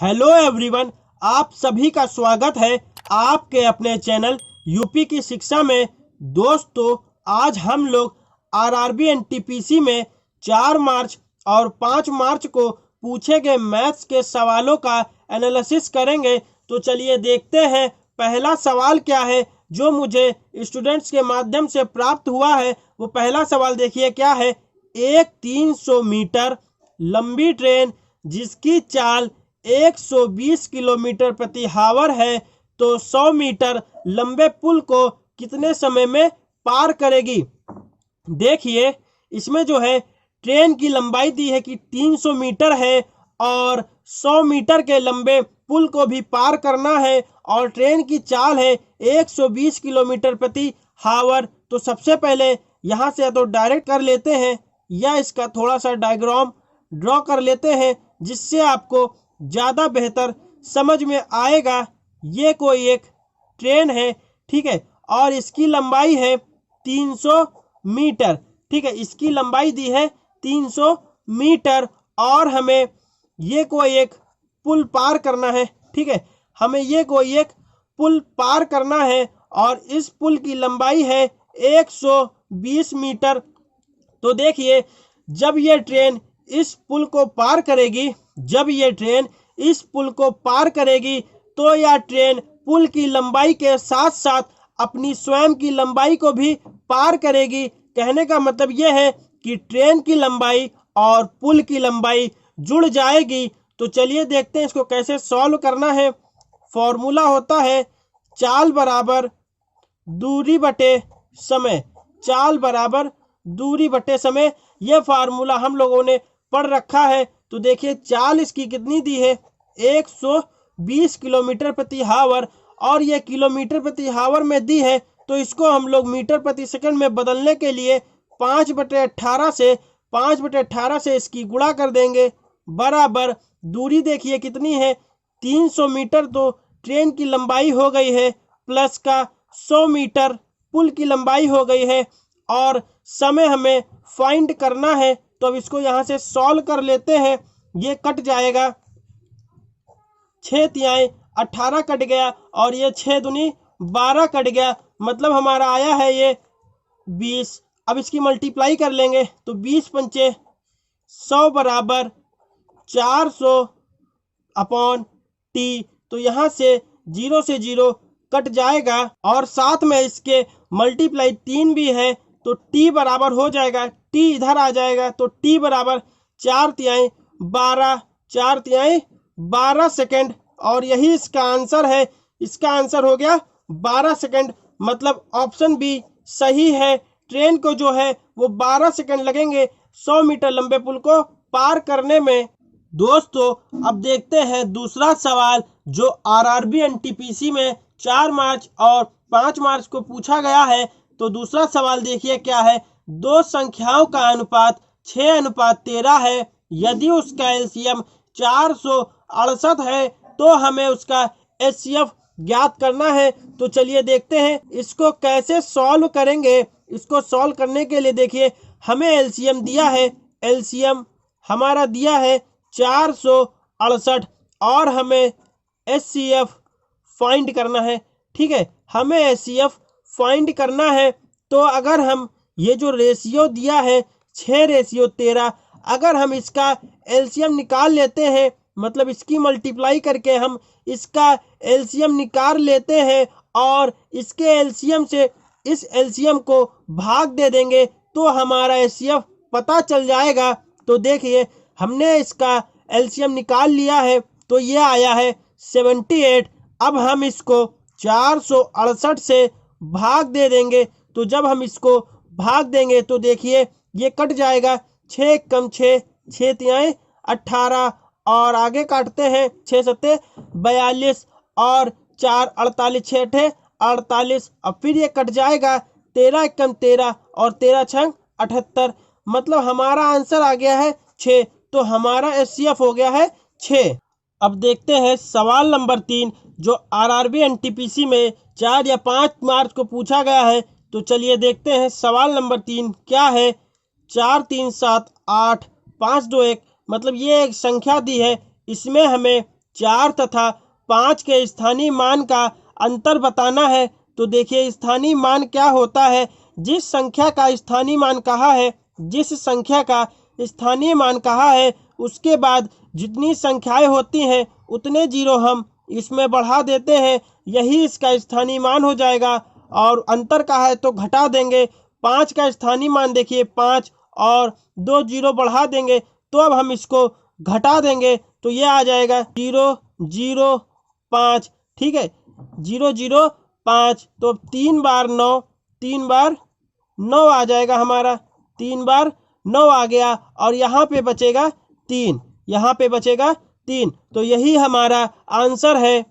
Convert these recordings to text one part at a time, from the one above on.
Hello everyone, आप सभी का स्वागत है आपके अपने चैनल यूपी की शिक्षा में। दोस्तों, आज हम लोग आरआरबी एनटीपीसी में 4 मार्च और 5 मार्च को पूछे गए मैथ्स के सवालों का एनालिसिस करेंगे। तो चलिए देखते हैं पहला सवाल क्या है जो मुझे स्टूडेंट्स के माध्यम से प्राप्त हुआ है। वो पहला सवाल देखिए क्या है। एक 300 मीटर लंबी ट्रेन जिसकी चाल 120 किलोमीटर प्रति हावर है तो 100 मीटर लंबे पुल को कितने समय में पार करेगी। देखिए, इसमें जो है ट्रेन की लंबाई दी है कि 300 मीटर है और 100 मीटर के लंबे पुल को भी पार करना है और ट्रेन की चाल है 120 किलोमीटर प्रति हावर। तो सबसे पहले यहाँ से तो डायरेक्ट कर लेते हैं या इसका थोड़ा सा डायग्राम ड्रॉ कर लेते हैं जिससे आपको ज़्यादा बेहतर समझ में आएगा। ये कोई एक ट्रेन है, ठीक है, और इसकी लंबाई है 300 मीटर, ठीक है, इसकी लंबाई दी है 300 मीटर और हमें ये कोई एक पुल पार करना है, ठीक है, हमें ये कोई एक पुल पार करना है और इस पुल की लंबाई है 120 मीटर। तो देखिए, जब ये ट्रेन इस पुल को पार करेगी, तो यह ट्रेन पुल की लंबाई के साथ साथ अपनी स्वयं की लंबाई को भी पार करेगी। कहने का मतलब यह है कि ट्रेन की लंबाई और पुल की लंबाई जुड़ जाएगी। तो चलिए देखते हैं इसको कैसे सॉल्व करना है। फॉर्मूला होता है चाल बराबर दूरी बटे समय। यह फार्मूला हम लोगों ने पढ़ रखा है। तो देखिए, चाल इसकी कितनी दी है 120 किलोमीटर प्रति हावर और यह किलोमीटर प्रति हावर में दी है। तो इसको हम लोग मीटर प्रति सेकंड में बदलने के लिए 5/18 से इसकी गुणा कर देंगे बराबर दूरी देखिए कितनी है 300 मीटर। तो ट्रेन की लंबाई हो गई है प्लस का 100 मीटर पुल की लंबाई हो गई है और समय हमें फाइंड करना है। तो अब इसको यहाँ से सॉल्व कर लेते हैं। ये कट जाएगा, 6 तिहाई 18 कट गया और ये 6 दूनी 12 कट गया, मतलब हमारा आया है ये 20। अब इसकी मल्टीप्लाई कर लेंगे तो 20 पंचे 100 बराबर 400 अपॉन टी। तो यहाँ से 0 से 0 कट जाएगा और साथ में इसके मल्टीप्लाई 3 भी है तो टी बराबर हो जाएगा, टी इधर आ जाएगा तो टी बराबर 4 तिहाई 12 सेकेंड और यही इसका आंसर है। इसका आंसर हो गया 12 सेकेंड, मतलब ऑप्शन बी सही है। ट्रेन को जो है वो 12 सेकेंड लगेंगे 100 मीटर लंबे पुल को पार करने में। दोस्तों, अब देखते हैं दूसरा सवाल जो आरआरबी एनटीपीसी में 4 मार्च और 5 मार्च को पूछा गया है। तो दूसरा सवाल देखिए क्या है। दो संख्याओं का अनुपात 6:13 है। यदि उसका एलसीएम 468 है तो हमें उसका एचसीएफ ज्ञात करना है। तो चलिए देखते हैं इसको कैसे सॉल्व करेंगे। इसको सॉल्व करने के लिए देखिए, हमें एलसीएम दिया है, एलसीएम हमारा दिया है 468 और हमें एचसीएफ फाइंड करना है, ठीक है, हमें एचसीएफ फाइंड करना है। तो अगर हम ये जो रेशियो दिया है 6:13, अगर हम इसका एलसीएम निकाल लेते हैं, मतलब इसकी मल्टीप्लाई करके हम इसका एलसीएम निकाल लेते हैं और इसके एलसीएम से इस एलसीएम को भाग दे देंगे तो हमारा एचसीएफ पता चल जाएगा। तो देखिए, हमने इसका एलसीएम निकाल लिया है तो ये आया है 78। अब हम इसको 468 से भाग दे देंगे। तो जब हम इसको भाग देंगे तो देखिए ये कट जाएगा, 6 कम 6 तिहाई 18 और आगे काटते हैं 6 सत्ते 42 और 4 48 6 अठे 48। अब फिर ये कट जाएगा, 13 कम 13 और 13 छंग 78, मतलब हमारा आंसर आ गया है 6। तो हमारा एचसीएफ हो गया है 6। अब देखते हैं सवाल नंबर 3 जो आरआरबी एनटीपीसी में 4 या 5 मार्च को पूछा गया है। तो चलिए देखते हैं सवाल नंबर 3 क्या है। 4 3 7 8 5 2 1, मतलब ये एक संख्या दी है, इसमें हमें 4 तथा 5 के स्थानीय मान का अंतर बताना है। तो देखिए स्थानीय मान क्या होता है, जिस संख्या का स्थानीय मान कहा है, जिस संख्या का स्थानीय मान कहा है उसके बाद जितनी संख्याएं होती हैं उतने जीरो हम इसमें बढ़ा देते हैं, यही इसका स्थानीय मान हो जाएगा। और अंतर कहा है तो घटा देंगे। 5 का स्थानीय मान देखिए 5 और 2 जीरो बढ़ा देंगे तो अब हम इसको घटा देंगे तो ये आ जाएगा 0 0 5। ठीक है, 0 0 5। तो 3 बार 9, 3 बार 9 आ जाएगा हमारा, 3 बार 9 आ गया और यहाँ पे बचेगा 3, यहाँ पे बचेगा 3। तो यही हमारा आंसर है।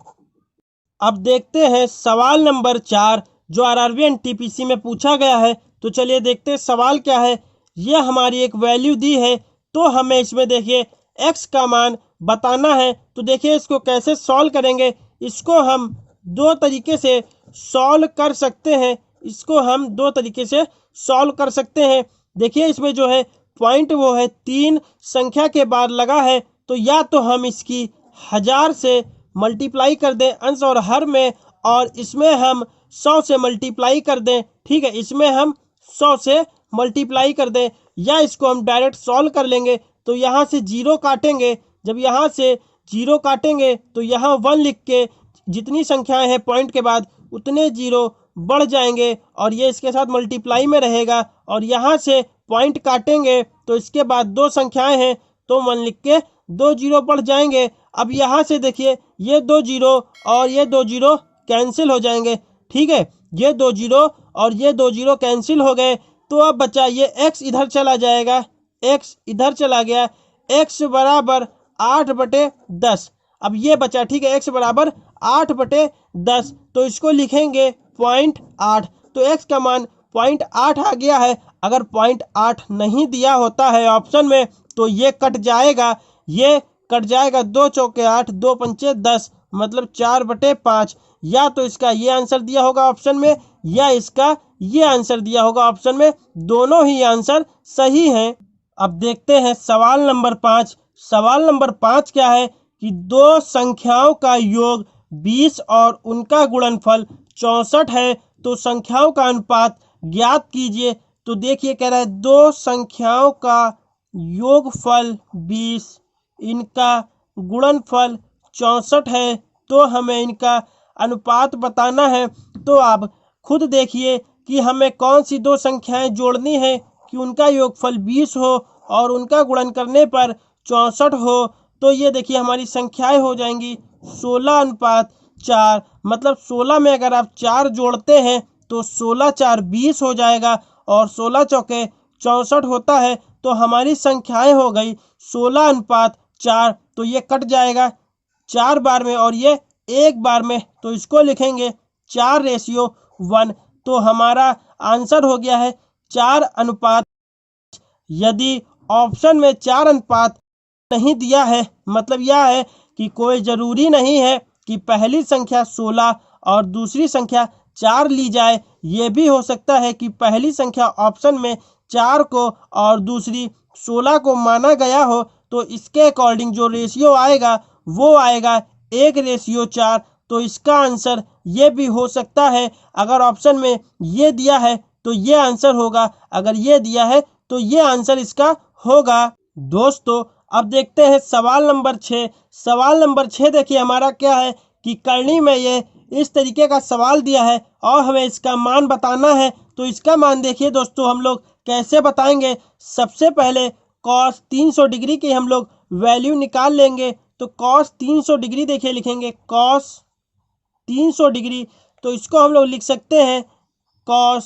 अब देखते हैं सवाल नंबर 4 जो आरआरबी एनटीपीसी में पूछा गया है। तो चलिए देखते हैं सवाल क्या है। ये हमारी एक वैल्यू दी है तो हमें इसमें देखिए x का मान बताना है। तो देखिए इसको कैसे सॉल्व करेंगे, इसको हम दो तरीके से सॉल्व कर सकते हैं, इसको हम दो तरीके से सॉल्व कर सकते हैं। देखिए इसमें जो है पॉइंट वो है 3 संख्या के बाद लगा है, तो या तो हम इसकी 1000 से मल्टीप्लाई कर दें अंश और हर में, और इसमें हम 100 से मल्टीप्लाई कर दें। ठीक है, इसमें हम 100 से मल्टीप्लाई कर दें, या इसको हम डायरेक्ट सॉल्व कर लेंगे। तो यहाँ से जीरो काटेंगे, जब यहाँ से जीरो काटेंगे तो यहाँ 1 लिख के जितनी संख्याएं हैं पॉइंट के बाद उतने जीरो बढ़ जाएंगे और ये इसके साथ मल्टीप्लाई में रहेगा। और यहाँ से पॉइंट काटेंगे तो इसके बाद 2 संख्याएं हैं तो 1 लिख के 2 जीरो बढ़ जाएंगे। अब यहाँ से देखिए ये 2 जीरो और ये 2 जीरो कैंसिल हो जाएंगे। ठीक है, ये 2 जीरो और ये 2 जीरो कैंसिल हो गए। तो अब बचा ये x इधर चला जाएगा, x इधर चला गया, x बराबर 8/10। अब ये बचा, ठीक है, x बराबर 8/10। तो इसको लिखेंगे 0.8। तो x का मान 0.8 आ गया है। अगर 0.8 नहीं दिया होता है ऑप्शन में तो ये कट जाएगा, ये कट जाएगा। 2 चौके 8, 2 पंचे 10, मतलब 4/5। या तो इसका ये आंसर दिया होगा ऑप्शन में या इसका ये आंसर दिया होगा ऑप्शन में, दोनों ही आंसर सही हैं। अब देखते हैं सवाल नंबर 5। सवाल नंबर 5 क्या है कि दो संख्याओं का योग 20 और उनका गुणनफल 64 है, तो संख्याओं का अनुपात ज्ञात कीजिए। तो देखिए कह रहा है दो संख्याओं का योगफल 20, इनका गुणनफल 64 है, तो हमें इनका अनुपात बताना है। तो आप खुद देखिए कि हमें कौन सी दो संख्याएं जोड़नी है कि उनका योगफल 20 हो और उनका गुणन करने पर 64 हो। तो ये देखिए हमारी संख्याएं हो जाएंगी 16:4, मतलब 16 में अगर आप 4 जोड़ते हैं तो 16 4 20 हो जाएगा और 16 चौके 64 होता है। तो हमारी संख्याएं हो गई 16:4। तो ये कट जाएगा 4 बार में और ये 1 बार में, तो इसको लिखेंगे 4:1। तो हमारा आंसर हो गया है 4:। यदि ऑप्शन में 4 अनुपात नहीं दिया है, मतलब यह है कि कोई ज़रूरी नहीं है कि पहली संख्या 16 और दूसरी संख्या 4 ली जाए। ये भी हो सकता है कि पहली संख्या ऑप्शन में 4 को और दूसरी 16 को माना गया हो, तो इसके अकॉर्डिंग जो रेशियो आएगा वो आएगा 1:4। तो इसका आंसर ये भी हो सकता है। अगर ऑप्शन में ये दिया है तो ये आंसर होगा, अगर ये दिया है तो ये आंसर इसका होगा। दोस्तों अब देखते हैं सवाल नंबर 6। सवाल नंबर 6 देखिए हमारा क्या है कि करनी में ये इस तरीके का सवाल दिया है और हमें इसका मान बताना है। तो इसका मान देखिए दोस्तों हम लोग कैसे बताएंगे। सबसे पहले cos 300 डिग्री की हम लोग वैल्यू निकाल लेंगे। तो cos 300 डिग्री देखिए लिखेंगे cos 300 डिग्री, तो इसको हम लोग लिख सकते हैं cos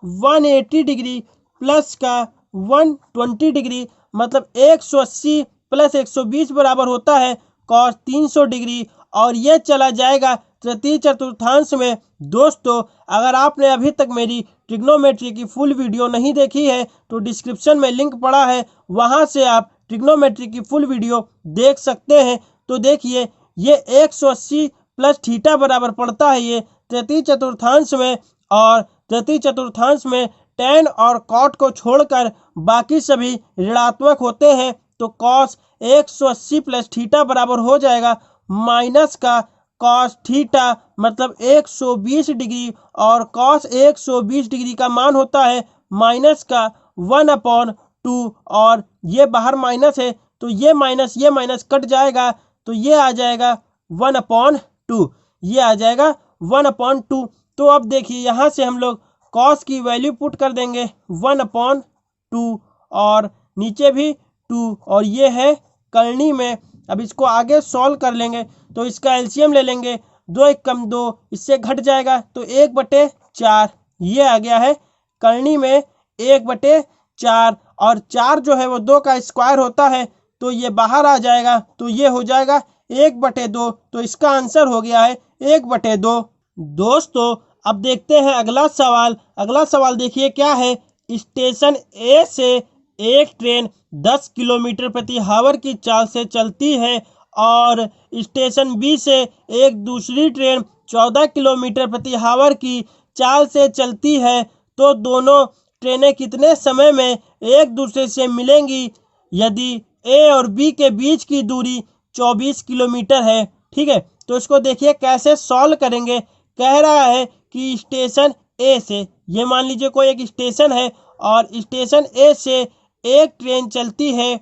180 डिग्री प्लस का 120 डिग्री, मतलब 180 प्लस 120 बराबर होता है cos 300 डिग्री। और ये चला जाएगा तृतीय चतुर्थांश में। दोस्तों अगर आपने अभी तक मेरी ट्रिग्नोमेट्री की फुल वीडियो नहीं देखी है तो डिस्क्रिप्शन में लिंक पड़ा है, वहां से आप ट्रिग्नोमेट्री की फुल वीडियो देख सकते हैं। तो देखिए ये 180 प्लस थीटा बराबर पड़ता है ये तृतीय चतुर्थांश में, और तृतीय चतुर्थांश में tan और cot को छोड़कर बाकी सभी ऋणात्मक होते हैं। तो cos 180 प्लस थीटा बराबर हो जाएगा माइनस का कॉस थीटा मतलब 120 डिग्री, और कॉस 120 डिग्री का मान होता है माइनस का 1/2, और ये बाहर माइनस है तो ये माइनस कट जाएगा, तो ये आ जाएगा 1/2, ये आ जाएगा 1/2। तो अब देखिए यहाँ से हम लोग कॉस की वैल्यू पुट कर देंगे 1/2, और नीचे भी 2, और ये है करनी में। अब इसको आगे सॉल्व कर लेंगे तो इसका एलसीएम ले लेंगे, 2 1 कम 2, इससे घट जाएगा तो 1/4, ये आ गया है करनी में 1/4, और 4 जो है वो 2 का स्क्वायर होता है तो ये बाहर आ जाएगा, तो ये हो जाएगा 1/2, तो इसका आंसर हो गया है 1/2। दोस्तों अब देखते हैं अगला सवाल। अगला सवाल देखिए क्या है। स्टेशन ए से एक ट्रेन 10 किलोमीटर प्रति हावर की चाल से चलती है और स्टेशन बी से एक दूसरी ट्रेन 14 किलोमीटर प्रति हावर की चाल से चलती है, तो दोनों ट्रेनें कितने समय में एक दूसरे से मिलेंगी यदि ए और बी के बीच की दूरी 24 किलोमीटर है। ठीक है, तो इसको देखिए कैसे सॉल्व करेंगे। कह रहा है कि स्टेशन ए से, ये मान लीजिए कोई एक स्टेशन है और स्टेशन ए से एक ट्रेन चलती है,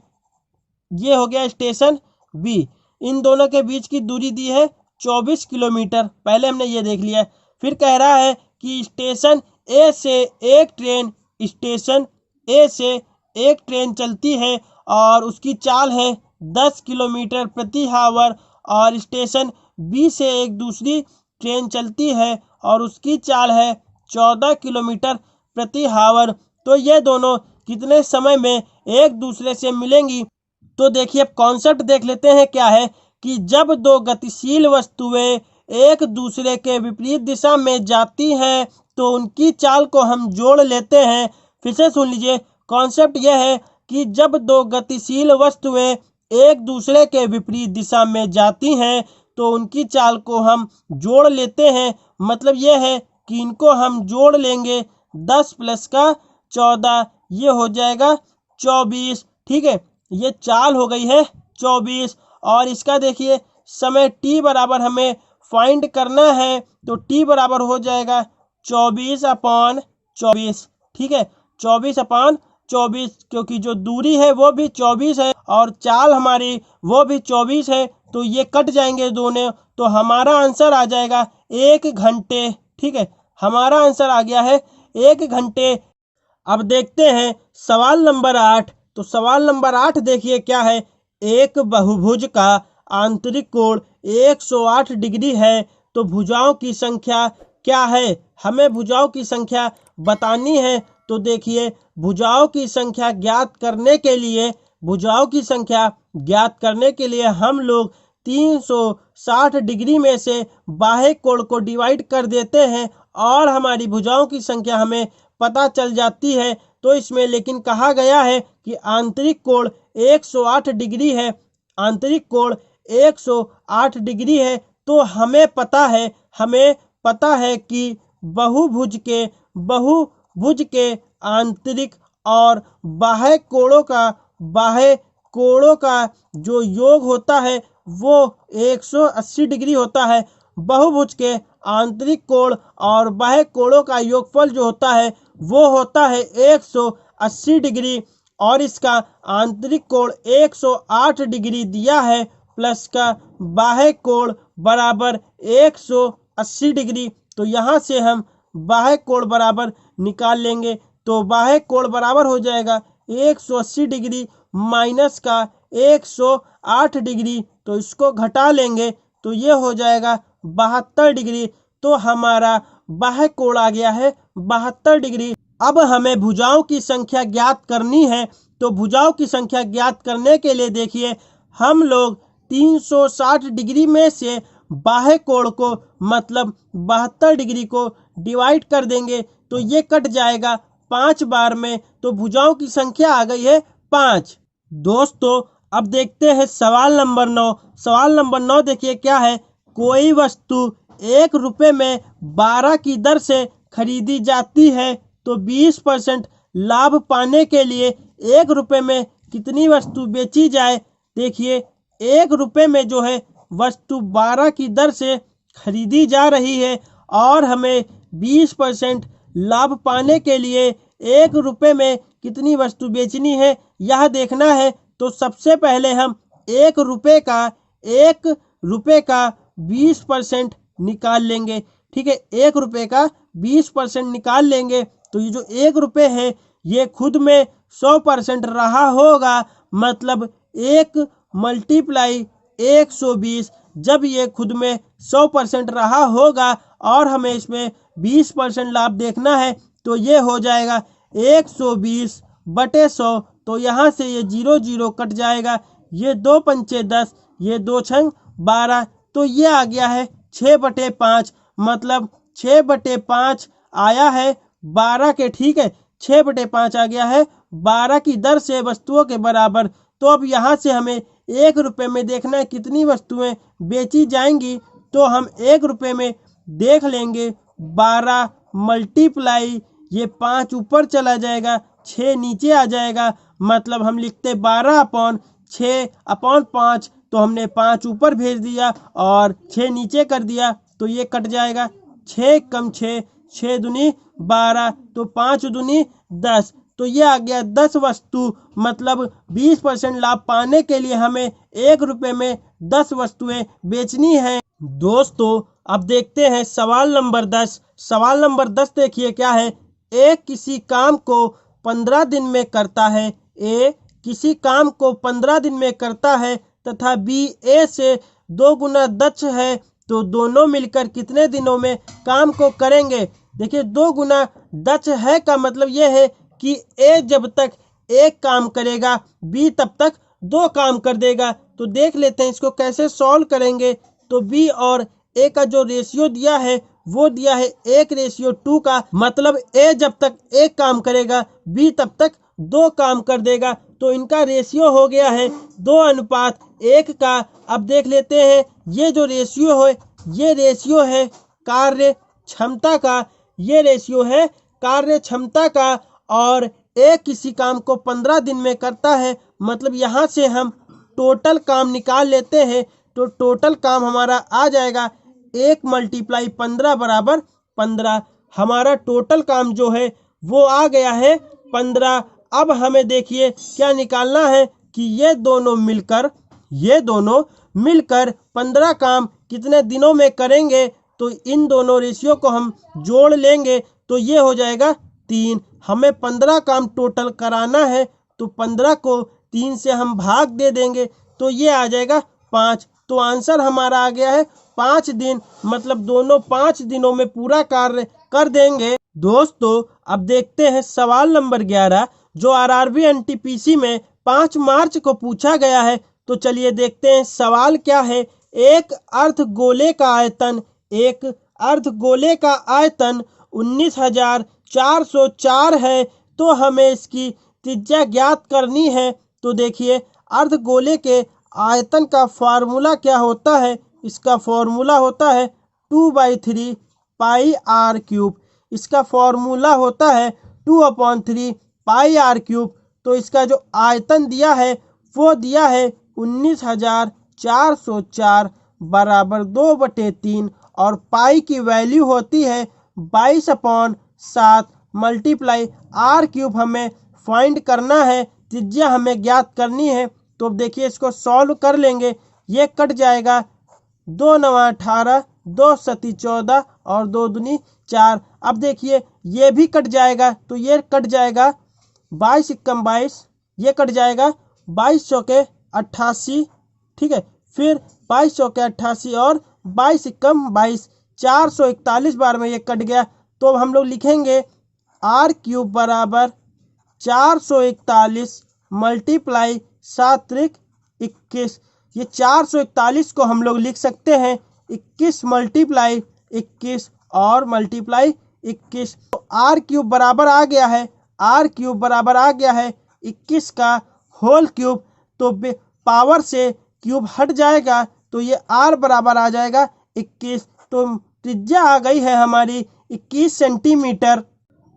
ये हो गया स्टेशन बी। इन दोनों के बीच की दूरी दी है 24 किलोमीटर, पहले हमने ये देख लिया। फिर कह रहा है कि स्टेशन ए से एक ट्रेन, स्टेशन ए से एक ट्रेन चलती है और उसकी चाल है 10 किलोमीटर प्रति हावर, और स्टेशन बी से एक दूसरी ट्रेन चलती है और उसकी चाल है 14 किलोमीटर प्रति हावर, तो ये दोनों कितने समय में एक दूसरे से मिलेंगी। तो देखिए अब कॉन्सेप्ट देख लेते हैं क्या है कि जब दो गतिशील वस्तुएं एक दूसरे के विपरीत दिशा में जाती हैं तो उनकी चाल को हम जोड़ लेते हैं। फिर से सुन लीजिए, कॉन्सेप्ट यह है कि जब दो गतिशील वस्तुएं एक दूसरे के विपरीत दिशा में जाती हैं तो उनकी चाल को हम जोड़ लेते हैं। मतलब यह है कि इनको हम जोड़ लेंगे, 10 प्लस का 14, ये हो जाएगा 24। ठीक है, ये चाल हो गई है 24, और इसका देखिए समय t बराबर हमें फाइंड करना है, तो t बराबर हो जाएगा 24/24। ठीक है, 24/24, क्योंकि जो दूरी है वो भी 24 है और चाल हमारी वो भी 24 है, तो ये कट जाएंगे दोनों, तो हमारा आंसर आ जाएगा 1 घंटे। ठीक है, हमारा आंसर आ गया है 1 घंटे। अब देखते हैं सवाल नंबर 8। तो सवाल नंबर 8 देखिए क्या है। एक बहुभुज का आंतरिक कोण 108 डिग्री है, तो भुजाओं की संख्या क्या है। हमें भुजाओं की संख्या बतानी है। तो देखिए भुजाओं की संख्या ज्ञात करने के लिए, भुजाओं की संख्या ज्ञात करने के लिए हम लोग 360 डिग्री में से बाह्य कोण को डिवाइड कर देते हैं और हमारी भुजाओं की संख्या हमें पता चल जाती है। तो इसमें लेकिन कहा गया है कि आंतरिक कोण 108 डिग्री है, आंतरिक कोण 108 डिग्री है, तो हमें पता है कि बहुभुज के आंतरिक और बाह्य कोणों का जो योग होता है वो 180 डिग्री होता है। बहुभुज के आंतरिक कोण और बाह्य कोणों का योगफल जो होता है वो होता है 180 डिग्री, और इसका आंतरिक कोण 108 डिग्री दिया है, प्लस का बाह्य कोण बराबर 180 डिग्री। तो यहाँ से हम बाह्य कोण बराबर निकाल लेंगे, तो बाह्य कोण बराबर हो जाएगा 180 डिग्री माइनस का 108 डिग्री, तो इसको घटा लेंगे तो ये हो जाएगा 72 डिग्री। तो हमारा बाह्य कोण आ गया है 72 डिग्री। अब हमें भुजाओं की संख्या ज्ञात करनी है। तो भुजाओं की संख्या ज्ञात करने के लिए देखिए हम लोग 360 डिग्री में से बाह्य कोण को मतलब 72 डिग्री को डिवाइड कर देंगे, तो ये कट जाएगा 5 बार में, तो भुजाओं की संख्या आ गई है 5। दोस्तों अब देखते हैं सवाल नंबर 9। सवाल नंबर 9 देखिए क्या है। कोई वस्तु 1 रुपये में 12 की दर से खरीदी जाती है, तो 20% लाभ पाने के लिए 1 रुपये में कितनी वस्तु बेची जाए। देखिए 1 रुपये में जो है वस्तु 12 की दर से खरीदी जा रही है और हमें 20% लाभ पाने के लिए 1 रुपये में कितनी वस्तु बेचनी है यह देखना है। तो सबसे पहले हम 1 रुपये का 20% निकाल लेंगे। ठीक है, 1 रुपये का 20% निकाल लेंगे तो ये जो 1 रुपये है ये खुद में 100% रहा होगा, मतलब 1 मल्टीप्लाई 120। जब ये खुद में 100% रहा होगा और हमें इसमें 20% लाभ देखना है तो ये हो जाएगा 120/100। तो यहाँ से ये 0 0 कट जाएगा, ये 2 पंचे 10, ये 2 छंग 12, तो ये आ गया है 6/5, मतलब 6/5 आया है 12 के। ठीक है, 6/5 आ गया है 12 की दर से वस्तुओं के बराबर। तो अब यहाँ से हमें 1 रुपये में देखना है कितनी वस्तुएं बेची जाएंगी। तो हम 1 रुपये में देख लेंगे 12 मल्टीप्लाई ये 5 ऊपर चला जाएगा, 6 नीचे आ जाएगा, मतलब हम लिखते 12/6/5। तो हमने 5 ऊपर भेज दिया और 6 नीचे कर दिया तो ये कट जाएगा, 6 कम 6, 6 दूनी 12, तो 5 दूनी 10। तो ये आ गया 10 वस्तु, मतलब 20% लाभ पाने के लिए हमें 1 रुपये में 10 वस्तुएं बेचनी है। दोस्तों अब देखते हैं सवाल नंबर 10। सवाल नंबर 10 देखिए क्या है। ए किसी काम को 15 दिन में करता है, ए किसी काम को 15 दिन में करता है तथा बी ए से 2 गुना दक्ष है, तो दोनों मिलकर कितने दिनों में काम को करेंगे। देखिए 2 गुना दक्ष है का मतलब यह है कि ए जब तक एक काम करेगा बी तब तक 2 काम कर देगा। तो देख लेते हैं इसको कैसे सॉल्व करेंगे। तो बी और ए का जो रेशियो दिया है वो दिया है 1:2 का, मतलब ए जब तक एक काम करेगा बी तब तक 2 काम कर देगा। तो इनका रेशियो हो गया है 2:1 का। अब देख लेते हैं ये जो रेशियो है ये रेशियो है कार्य क्षमता का, ये रेशियो है कार्य क्षमता का। और एक किसी काम को 15 दिन में करता है, मतलब यहाँ से हम टोटल काम निकाल लेते हैं। तो टोटल काम हमारा आ जाएगा 1 × 15 = 15। हमारा टोटल काम जो है वो आ गया है 15। अब हमें देखिए क्या निकालना है कि ये दोनों मिलकर 15 काम कितने दिनों में करेंगे। तो इन दोनों रेशियो को हम जोड़ लेंगे तो ये हो जाएगा 3। हमें 15 काम टोटल कराना है तो 15 को 3 से हम भाग दे देंगे तो ये आ जाएगा 5। तो आंसर हमारा आ गया है 5 दिन, मतलब दोनों 5 दिनों में पूरा कार्य कर देंगे। दोस्तों अब देखते हैं सवाल नंबर 11 जो आरआरबी एनटीपीसी में 5 मार्च को पूछा गया है। तो चलिए देखते हैं सवाल क्या है। एक अर्धगोले का आयतन 19,404 है, तो हमें इसकी त्रिज्या ज्ञात करनी है। तो देखिए अर्धगोले के आयतन का फार्मूला क्या होता है। इसका फॉर्मूला होता है 2/3 πr³। इसका फॉर्मूला होता है 2/3 πr³। तो इसका जो आयतन दिया है वो दिया है 19,404 बराबर 2/3 और पाई की वैल्यू होती है 22/7 मल्टीप्लाई r³ हमें फाइंड करना है, त्रिज्या हमें ज्ञात करनी है। तो देखिए इसको सॉल्व कर लेंगे, ये कट जाएगा 2 × 9 = 18, 2 × 7 = 14 और 2 दूनी 4। अब देखिए ये भी कट जाएगा तो ये कट जाएगा 22 × 22, ये कट जाएगा 22 × 88। ठीक है, फिर 22 × 88 और 22 × 22 441 बार में ये कट गया। तो हम लोग लिखेंगे r³ बराबर 441 मल्टीप्लाई 7 × 21। ये 441 को हम लोग लिख सकते हैं 21 मल्टीप्लाई 21 और मल्टीप्लाई 21। तो r³ बराबर आ गया है, r³ बराबर आ गया है 21 का होल क्यूब। तो पावर से क्यूब हट जाएगा तो ये r बराबर आ जाएगा 21। तो त्रिज्या आ गई है हमारी 21 सेंटीमीटर।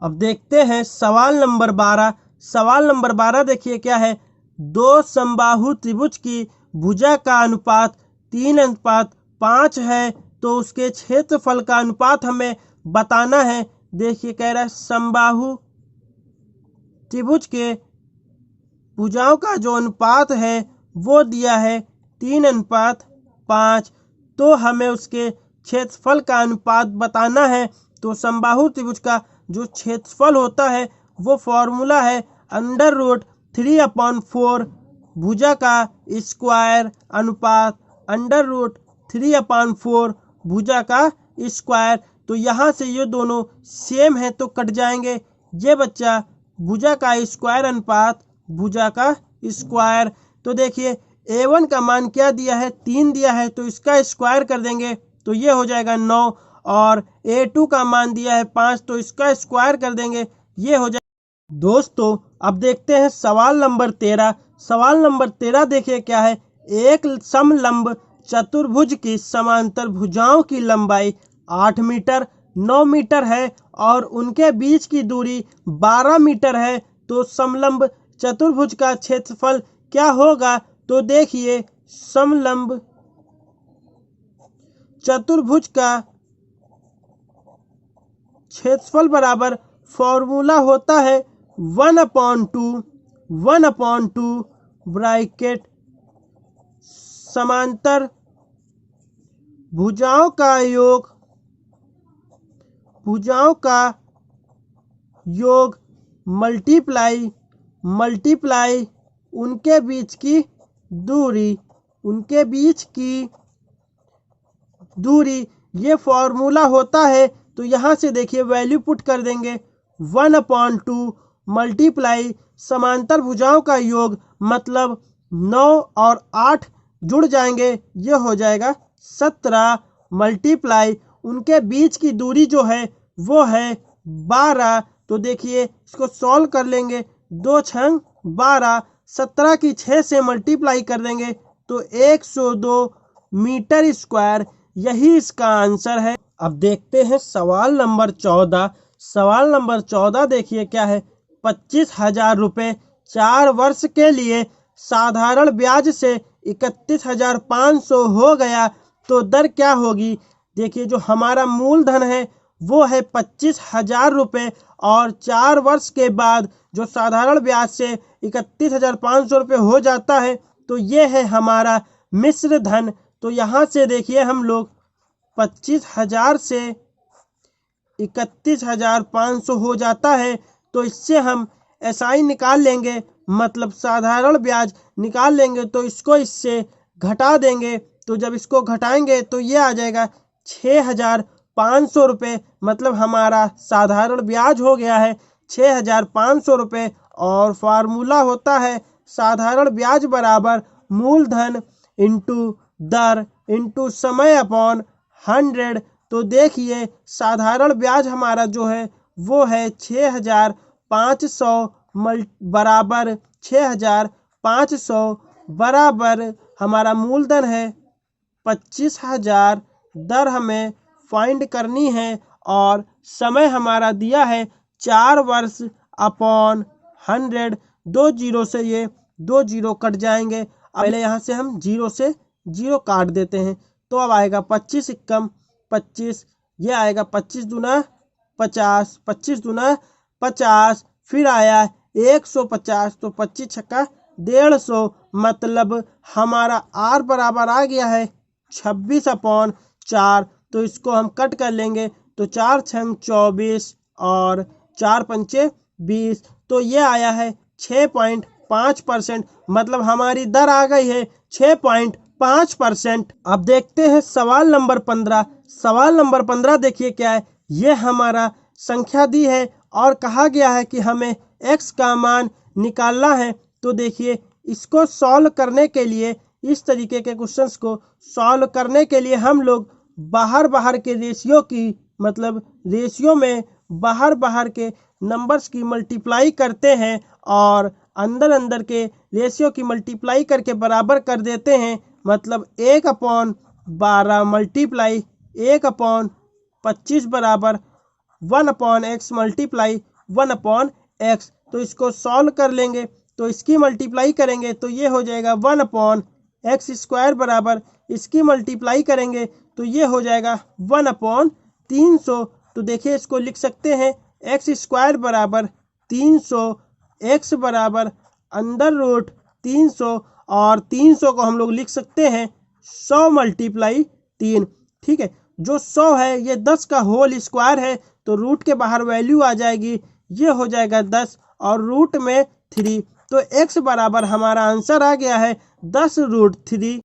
अब देखते हैं सवाल नंबर 12। सवाल नंबर 12 देखिए क्या है। 2 समबाहु त्रिभुज की भुजा का अनुपात 3:5 है, तो उसके क्षेत्रफल का अनुपात हमें बताना है। देखिए कह रहा है समबाहु त्रिभुज के भुजाओं का जो अनुपात है वो दिया है 3:5, तो हमें उसके क्षेत्रफल का अनुपात बताना है। तो समबाहु त्रिभुज का जो क्षेत्रफल होता है वो फॉर्मूला है √3/4 भुजा का स्क्वायर अनुपात √3/4 भुजा का स्क्वायर। तो यहाँ से ये दोनों सेम है तो कट जाएंगे, ये बच्चा भुजा का स्क्वायर अनुपात भुजा का स्क्वायर। तो देखिए a1 का मान क्या दिया है, 3 दिया है, तो इसका स्क्वायर कर देंगे तो ये हो जाएगा 9, और a2 का मान दिया है 5, तो इसका स्क्वायर कर देंगे, ये हो जाएगा। दोस्तों अब देखते हैं सवाल नंबर 13। सवाल नंबर 13 देखिए क्या है, एक समलंब चतुर्भुज की समांतर भुजाओं की लंबाई 8 मीटर 9 मीटर है और उनके बीच की दूरी 12 मीटर है, तो समलंब चतुर्भुज का क्षेत्रफल क्या होगा। तो देखिए समलंब चतुर्भुज का क्षेत्रफल बराबर फॉर्मूला होता है 1/2 ब्रैकेट समांतर भुजाओं का योग मल्टीप्लाई उनके बीच की दूरी, ये फॉर्मूला होता है। तो यहाँ से देखिए वैल्यू पुट कर देंगे 1/2 मल्टीप्लाई समांतर भुजाओं का योग, मतलब 9 और 8 जुड़ जाएंगे, ये हो जाएगा 17 मल्टीप्लाई उनके बीच की दूरी जो है वो है 12। तो देखिए इसको सॉल्व कर लेंगे, 2 छंग 12, 17 की 6 से मल्टीप्लाई कर देंगे तो 102 मीटर स्क्वायर, यही इसका आंसर है। अब देखते हैं सवाल नंबर 14। सवाल नंबर 14 देखिए क्या है, 25,000 रुपये 4 वर्ष के लिए साधारण ब्याज से 31,500 हो गया, तो दर क्या होगी। देखिए जो हमारा मूलधन है वो है 25,000 रुपये और 4 वर्ष के बाद जो साधारण ब्याज से 31,500 रुपये हो जाता है, तो ये है हमारा मिश्र धन। तो यहाँ से देखिए हम लोग 25,000 से 31,500 हो जाता है, तो इससे हम SI निकाल लेंगे, मतलब साधारण ब्याज निकाल लेंगे, तो इसको इससे घटा देंगे। तो जब इसको घटाएंगे तो ये आ जाएगा 6,500 रुपये, मतलब हमारा साधारण ब्याज हो गया है 6,500 रुपये। और फार्मूला होता है साधारण ब्याज बराबर मूलधन इंटू दर इंटू समय अपॉन 100। तो देखिए साधारण ब्याज हमारा जो है वो है 6,500 बराबर 6,500 बराबर हमारा मूलधन है 25,000, दर हमें फाइंड करनी है और समय हमारा दिया है 4 वर्ष अपॉन 100। 2 जीरो से ये 2 जीरो कट जाएंगे, पहले यहाँ से हम 0 से 0 काट देते हैं, तो अब आएगा 25 एकम 25, ये आएगा 25 दूना 50, 25 दूना 50, फिर आया 150, तो 25 छक्का 150, मतलब हमारा R बराबर आ गया है 26/4। तो इसको हम कट कर लेंगे, तो 4 छंग 24 और 4 पंचे 20, तो ये आया है 6.5%, मतलब हमारी दर आ गई है 6.5%। अब देखते हैं सवाल नंबर 15। सवाल नंबर 15 देखिए क्या है, ये हमारा संख्या दी है और कहा गया है कि हमें x का मान निकालना है। तो देखिए इसको सॉल्व करने के लिए, इस तरीके के क्वेश्चंस को सॉल्व करने के लिए हम लोग बाहर के रेशियो की, मतलब रेशियो में बाहर के नंबर्स की मल्टीप्लाई करते हैं और अंदर के रेशियो की मल्टीप्लाई करके बराबर कर देते हैं, मतलब 1/12 मल्टीप्लाई 1/25 बराबर 1/x मल्टीप्लाई 1/x। तो इसको सॉल्व कर लेंगे, तो इसकी मल्टीप्लाई करेंगे तो ये हो जाएगा 1/x एक्स स्क्वायर बराबर इसकी मल्टीप्लाई करेंगे तो ये हो जाएगा 1/300। तो देखिए इसको लिख सकते हैं एक्स स्क्वायर बराबर 300, एक्स बराबर अंडर रूट 300 और 300 को हम लोग लिख सकते हैं 100 × 3। ठीक है, जो 100 है ये 10 का होल स्क्वायर है तो रूट के बाहर वैल्यू आ जाएगी, ये हो जाएगा 10 और रूट में 3। तो x बराबर हमारा आंसर आ गया है 10√3।